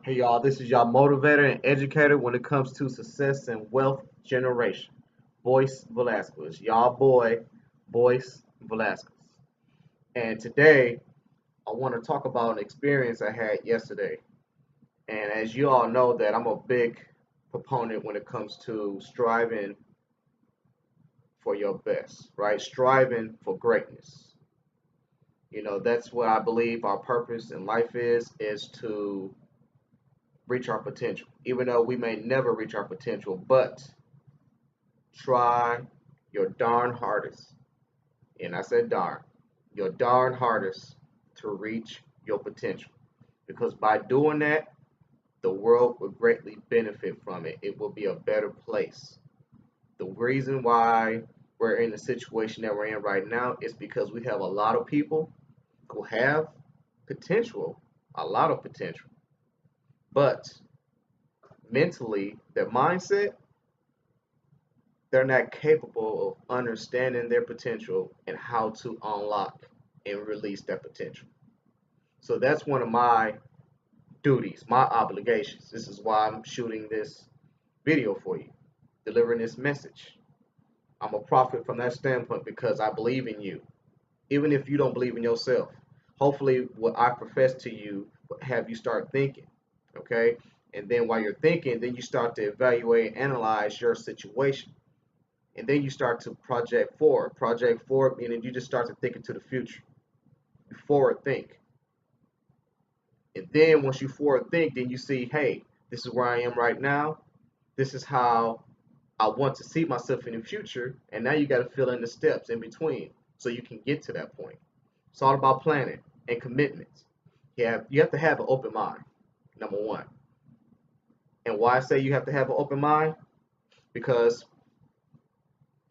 Hey y'all, this is y'all motivator and educator when it comes to success and wealth generation. Boyce Velazquez, y'all boy, Boyce Velazquez. And today I want to talk about an experience I had yesterday. And as you all know that I'm a big proponent when it comes to striving for your best, right? Striving for greatness. That's what I believe our purpose in life is to reach our potential, even though we may never reach our potential, but try your darn hardest. And I said darn, your darn hardest to reach your potential. Because by doing that, the world will greatly benefit from it. It will be a better place. The reason why we're in the situation that we're in right now is because we have a lot of people who have potential, a lot of potential, but mentally, their mindset, they're not capable of understanding their potential and how to unlock and release that potential. So that's one of my duties, my obligations. This is why I'm shooting this video for you, delivering this message. I'm a prophet from that standpoint because I believe in you, even if you don't believe in yourself. Hopefully, what I profess to you will have you start thinking, okay? And then while you're thinking, then you start to evaluate and analyze your situation. And then you start to project forward. Project forward meaning you just start to think into the future. You forward think. And then once you forward think, then you see, hey, this is where I am right now. This is how I want to see myself in the future. And now you got to fill in the steps in between so you can get to that point. It's all about planning and commitments. You have to have an open mind, number one. And why I say you have to have an open mind? Because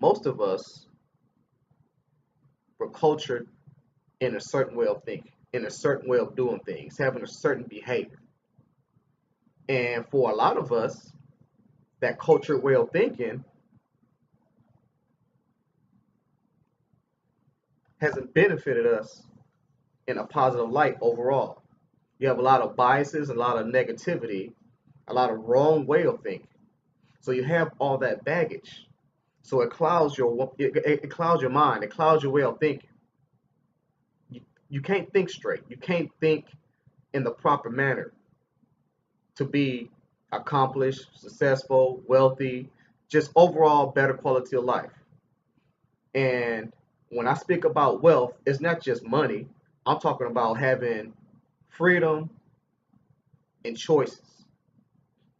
most of us were cultured in a certain way of thinking, in a certain way of doing things, having a certain behavior. And for a lot of us, that cultured way of thinking hasn't benefited us in a positive light overall. You have a lot of biases, a lot of negativity, a lot of wrong way of thinking. So you have all that baggage. So it clouds your mind, it clouds your way of thinking. You can't think straight. You can't think in the proper manner to be accomplished, successful, wealthy, just overall better quality of life. And when I speak about wealth, it's not just money. I'm talking about having freedom and choices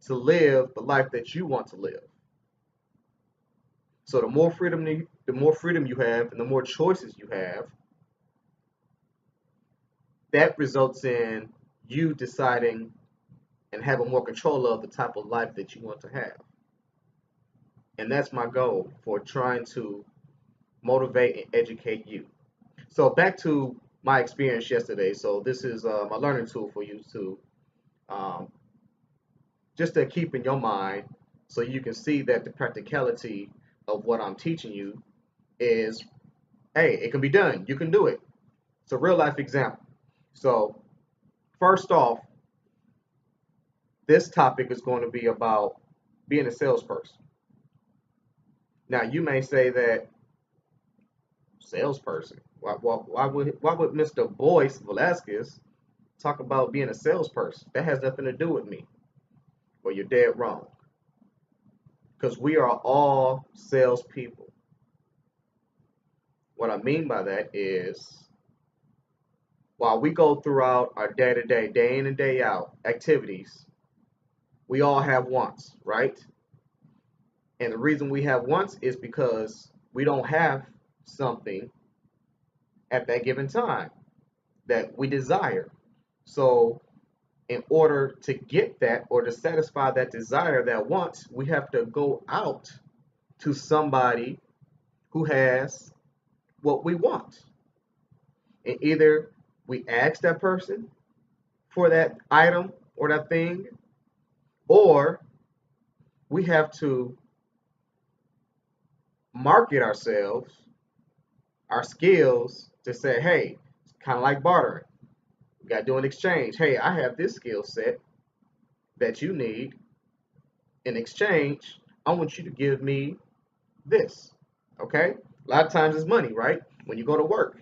to live the life that you want to live. So the more freedom you have and the more choices you have, that results in you deciding and having more control of the type of life that you want to have. And that's my goal for trying to motivate and educate you. So back to my experience yesterday. So this is my learning tool for you to um, just to keep in your mind so you can see that the practicality of what I'm teaching you is, hey, it can be done. You can do it. It's a real life example. So first off, this topic is going to be about being a salesperson. Now you may say that salesperson. Why would Mr. Boyce Velazquez talk about being a salesperson? That has nothing to do with me. Well, you're dead wrong. Because we are all salespeople. What I mean by that is while we go throughout our day to day, day in and day out activities, we all have wants, right? And the reason we have wants is because we don't have something at that given time that we desire. So, in order to get that or to satisfy that desire, that wants, we have to go out to somebody who has what we want. And either we ask that person for that item or that thing, or we have to market ourselves, our skills to say, hey, it's kind of like bartering. We got to do an exchange. Hey, I have this skill set. that you need. In exchange, I want you to give me this. Okay? A lot of times it's money, right? When you go to work,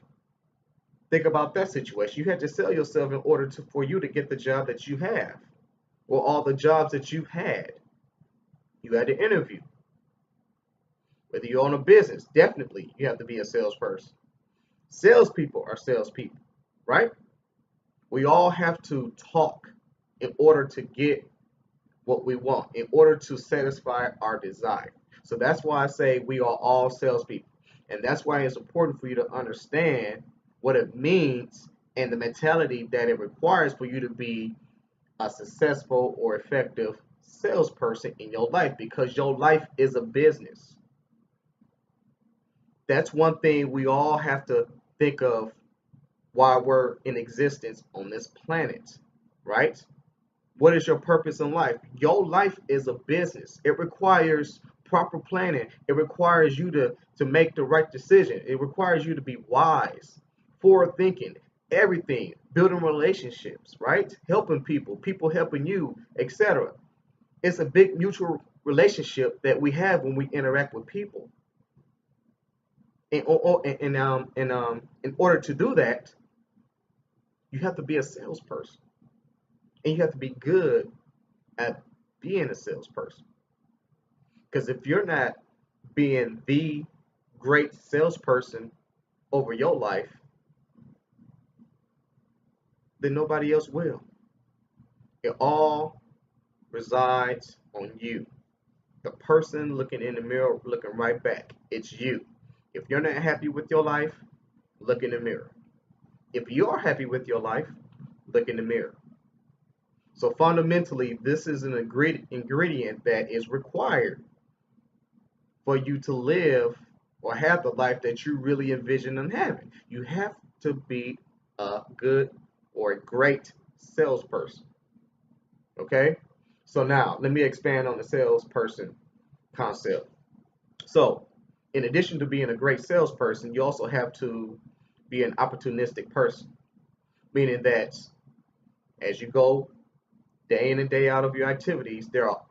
think about that situation. You had to sell yourself in order for you to get the job that you have, or all the jobs that you've had. You had to interview. Whether you own a business, definitely you have to be a salesperson. Salespeople are salespeople, right? We all have to talk in order to get what we want, in order to satisfy our desire. So that's why I say we are all salespeople. And that's why it's important for you to understand what it means and the mentality that it requires for you to be a successful or effective salesperson in your life, because your life is a business. That's one thing we all have to think of while we're in existence on this planet, right? What is your purpose in life? Your life is a business. It requires proper planning. It requires you to make the right decision. It requires you to be wise, forward thinking, everything, building relationships, right? Helping people, people helping you, etc. It's a big mutual relationship that we have when we interact with people. In order to do that, you have to be a salesperson, and you have to be good at being a salesperson. Because if you're not being the great salesperson over your life, then nobody else will. It all resides on you. The person looking in the mirror, looking right back. It's you. If you're not happy with your life, look in the mirror. If you're happy with your life, look in the mirror. So fundamentally, this is an ingredient that is required for you to live or have the life that you really envision and having. You have to be a good or a great salesperson. Okay? So now let me expand on the salesperson concept. So, in addition to being a great salesperson, you also have to be an opportunistic person, meaning that as you go day in and day out of your activities, there are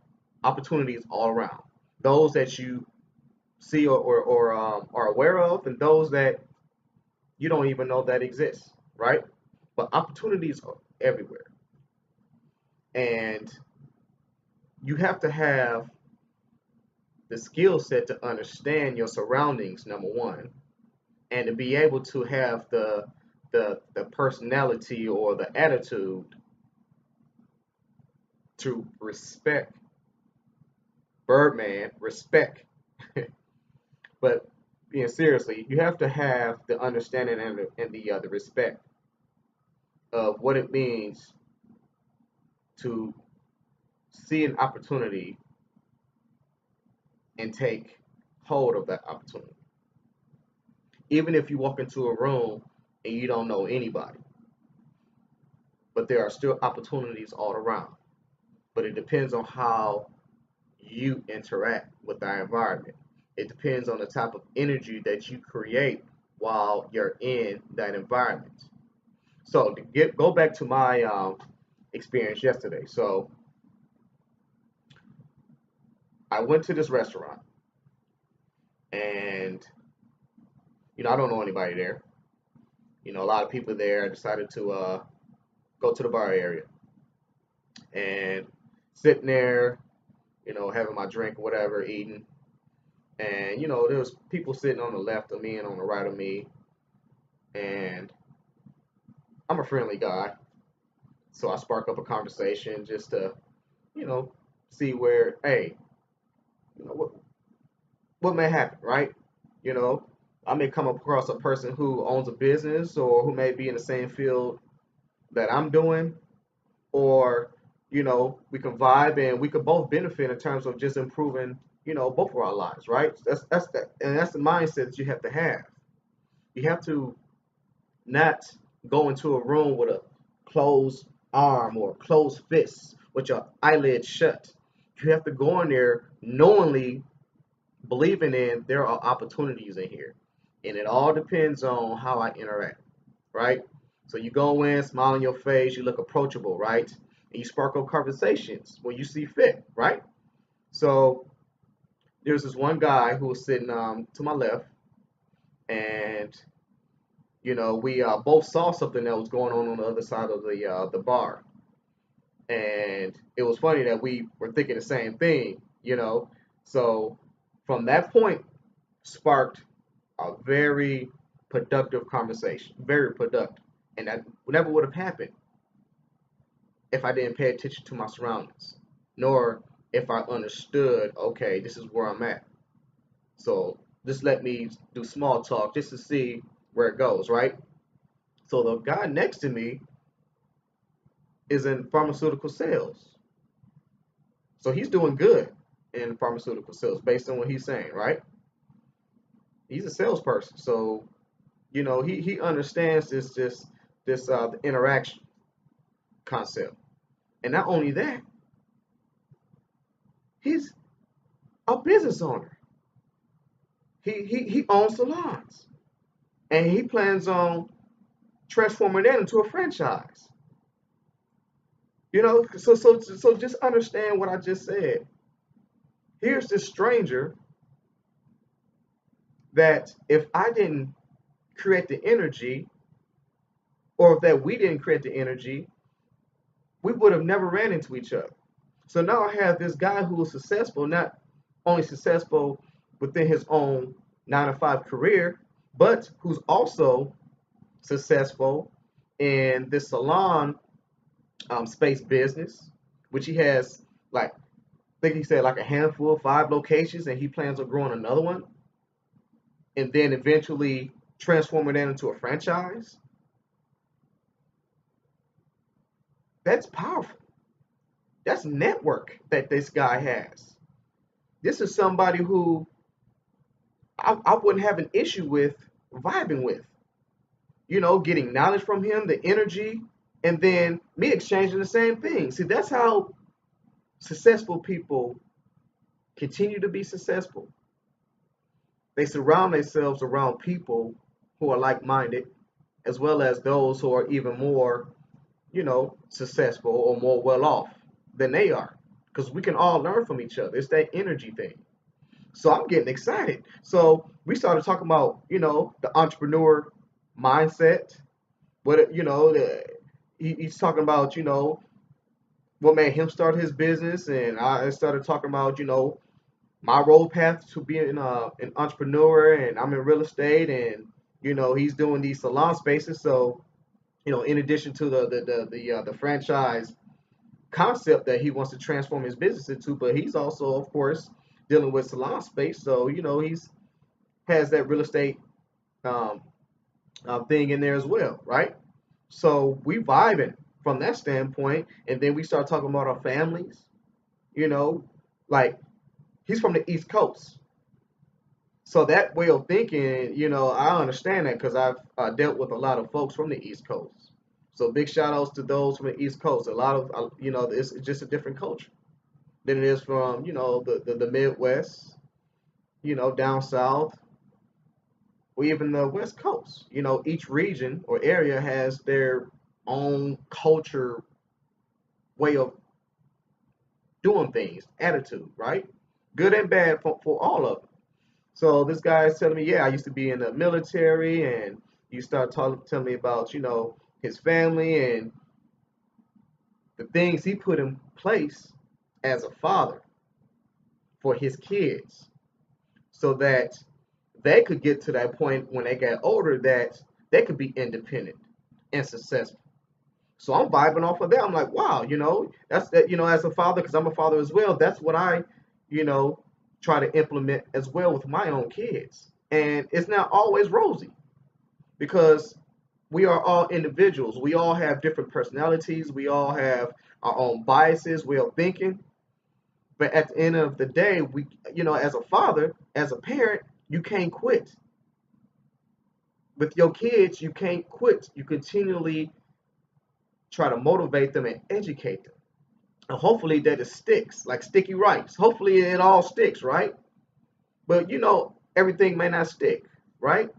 opportunities all around. Those that you see or are aware of, and those that you don't even know that exist, right? But opportunities are everywhere. And you have to have the skill set to understand your surroundings, number one, and to be able to have the personality or the attitude to respect Birdman, respect. But being seriously, you have to have the understanding and the respect of what it means to see an opportunity and take hold of that opportunity. Even if you walk into a room and you don't know anybody, but there are still opportunities all around. But it depends on how you interact with the environment. It depends on the type of energy that you create while you're in that environment. So to go back to my experience yesterday. So I went to this restaurant, and I don't know anybody there. A lot of people there. I decided to go to the bar area and sitting there, having my drink, whatever, eating. And there was people sitting on the left of me and on the right of me, and I'm a friendly guy, so I spark up a conversation just to, you know, see where, hey, what may happen, right? You know, I may come across a person who owns a business or who may be in the same field that I'm doing, or we can vibe and we could both benefit in terms of just improving, both of our lives, right? That's the mindset that you have to have. You have to not go into a room with a closed arm or closed fist with your eyelids shut. You have to go in there knowingly believing in there are opportunities in here. And it all depends on how I interact, right? So you go in, smile on your face, you look approachable, right? and you spark up conversations when you see fit, right? So there's this one guy who was sitting to my left, and we both saw something that was going on the other side of the bar, and it was funny that we were thinking the same thing, So from that point, sparked a very productive conversation, very productive, and that never would have happened if I didn't pay attention to my surroundings, nor if I understood, okay, this is where I'm at. So just let me do small talk just to see where it goes, right? So the guy next to me is in pharmaceutical sales. So he's doing good in pharmaceutical sales based on what he's saying, right? He's a salesperson. So, he understands this the interaction concept. And not only that, he's a business owner. He owns salons. And he plans on transforming that into a franchise. So just understand what I just said. Here's this stranger that if I didn't create the energy, or if that we didn't create the energy, we would have never ran into each other. So now I have this guy who is successful, not only successful within his own 9 to 5 career, but who's also successful in this salon space business, which he has, like, I think he said like a handful, 5 locations, and he plans on growing another one, and then eventually transforming that into a franchise. That's powerful. That's network that this guy has. This is somebody who I wouldn't have an issue with vibing with. Getting knowledge from him, the energy, and then me exchanging the same thing. See, that's how successful people continue to be successful. They surround themselves around people who are like-minded, as well as those who are even more, successful or more well off than they are. Because we can all learn from each other. It's that energy thing. So I'm getting excited. So we started talking about, the entrepreneur mindset. What, he's talking about, what made him start his business. And I started talking about, my road path to being an entrepreneur. And I'm in real estate. And, he's doing these salon spaces. So, in addition to the franchise concept that he wants to transform his business into, but he's also, of course, dealing with salon space. So, he's has that real estate um, thing in there as well, right? So we vibing from that standpoint, and then we start talking about our families. You know, like, he's from the East Coast, so that way of thinking, I understand that because I've dealt with a lot of folks from the East Coast. So big shout outs to those from the East Coast. A lot of it's just a different culture than it is from the Midwest, down south, or even the West Coast. Each region or area has their own culture, way of doing things, attitude, right? Good and bad for all of them. So this guy is telling me, yeah, I used to be in the military, and you start telling me about, his family and the things he put in place as a father for his kids, so that they could get to that point when they got older that they could be independent and successful. So I'm vibing off of that. I'm like, wow, that's that, as a father, because I'm a father as well, that's what I, you know, try to implement as well with my own kids. And it's not always rosy, because we are all individuals. We all have different personalities. We all have our own biases, way of thinking. But at the end of the day, as a father, as a parent, you can't quit. With your kids, you can't quit. You continually try to motivate them and educate them. And hopefully that it sticks, like sticky rice. Hopefully it all sticks, right? But everything may not stick, right?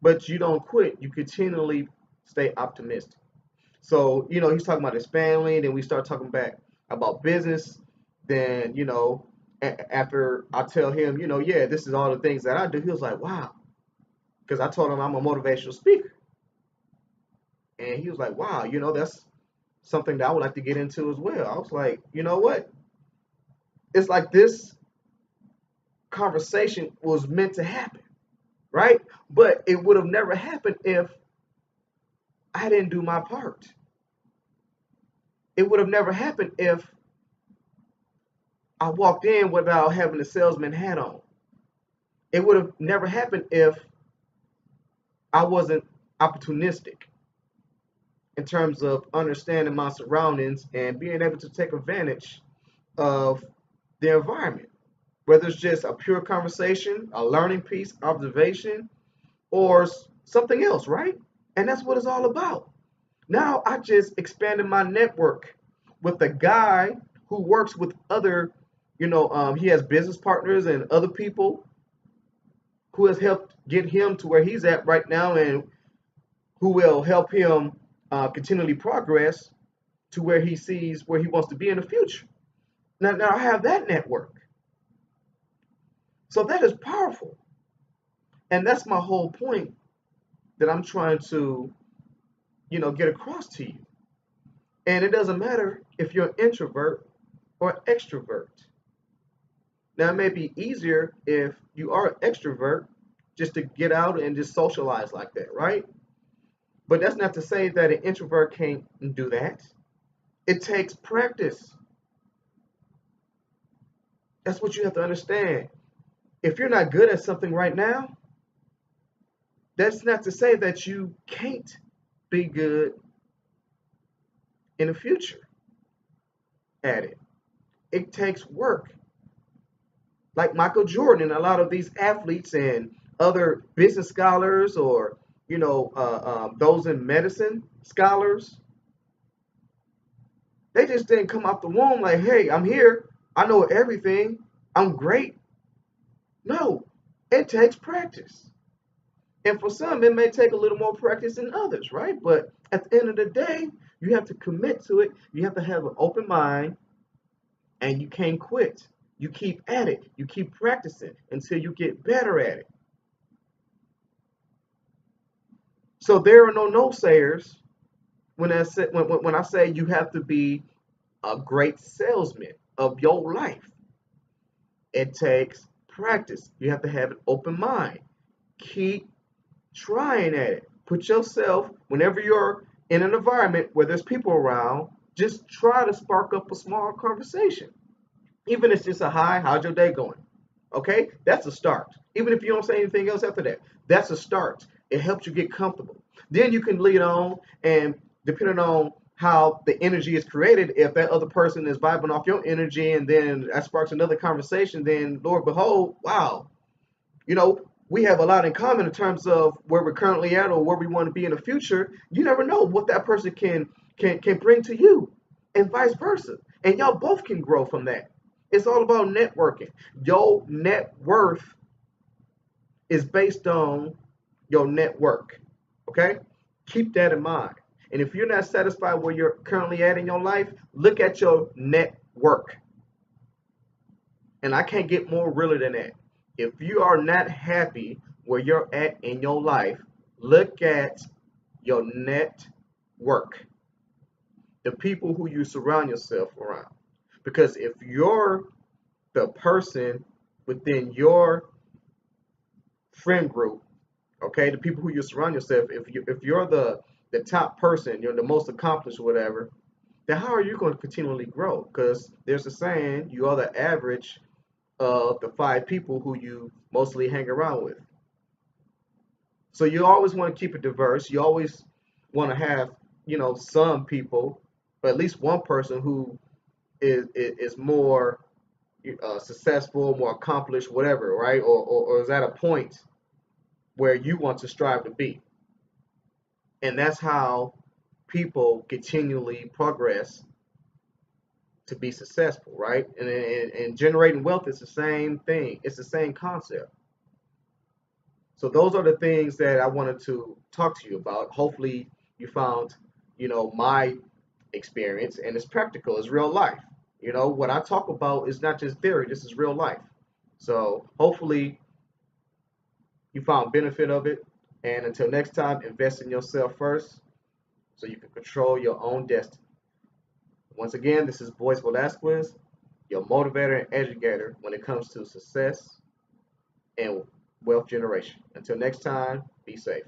But you don't quit. You continually stay optimistic. So, he's talking about his family, then we start talking back about business. Then, after I tell him, yeah, this is all the things that I do, he was like, wow. Because I told him I'm a motivational speaker. And he was like, wow, that's something that I would like to get into as well. I was like, you know what? It's like this conversation was meant to happen, right? But it would have never happened if I didn't do my part. It would have never happened if I walked in without having a salesman hat on. It would have never happened if I wasn't opportunistic in terms of understanding my surroundings and being able to take advantage of the environment. Whether it's just a pure conversation, a learning piece, observation, or something else, right? And that's what it's all about. Now I just expanded my network with a guy who works with other, he has business partners and other people who has helped get him to where he's at right now, and who will help him continually progress to where he sees where he wants to be in the future. Now I have that network. So that is powerful. And that's my whole point that I'm trying to, get across to you. And it doesn't matter if you're an introvert or extrovert. Now, it may be easier if you are an extrovert just to get out and just socialize like that, right? But that's not to say that an introvert can't do that. It takes practice. That's what you have to understand. If you're not good at something right now, that's not to say that you can't be good in the future at it. It takes work. Like Michael Jordan and a lot of these athletes and other business scholars, or those in medicine scholars, they just didn't come out the womb like, hey, I'm here, I know everything, I'm great. No, it takes practice. And for some, it may take a little more practice than others, right? But at the end of the day, you have to commit to it. You have to have an open mind, and you can't quit. You keep at it. You keep practicing until you get better at it. So there are no sayers when I say you have to be a great salesman of your life. It takes practice. You have to have an open mind. Keep trying at it. Put yourself, whenever you're in an environment where there's people around, just try to spark up a small conversation. Even if it's just a hi, how's your day going? Okay, that's a start. Even if you don't say anything else after that, that's a start. It helps you get comfortable. Then you can lead on, and depending on how the energy is created, if that other person is vibing off your energy and then that sparks another conversation, then Lord behold, wow, we have a lot in common in terms of where we're currently at or where we want to be in the future. You never know what that person can bring to you, and vice versa. And y'all both can grow from that. It's all about networking. Your net worth is based on your network. Okay? Keep that in mind. And if you're not satisfied where you're currently at in your life, look at your network. And I can't get more realer than that. If you are not happy where you're at in your life, look at your network. The people who you surround yourself around. Because if you're the person within your friend group, okay, the people who you surround yourself, if you're the top person, you're the most accomplished, whatever, then how are you going to continually grow? Because there's a saying, you are the average of the 5 people who you mostly hang around with. So you always want to keep it diverse. You always want to have, some people, or at least one person who is more successful, more accomplished, whatever, right? Or is at a point where you want to strive to be. And that's how people continually progress to be successful, right? And generating wealth is the same thing. It's the same concept. So those are the things that I wanted to talk to you about. Hopefully you found, my experience, and it's practical, it's real life. What I talk about is not just theory, this is real life. So hopefully you found benefit of it. And until next time, invest in yourself first so you can control your own destiny. Once again, this is Boyce Velazquez, your motivator and educator when it comes to success and wealth generation. Until next time, be safe.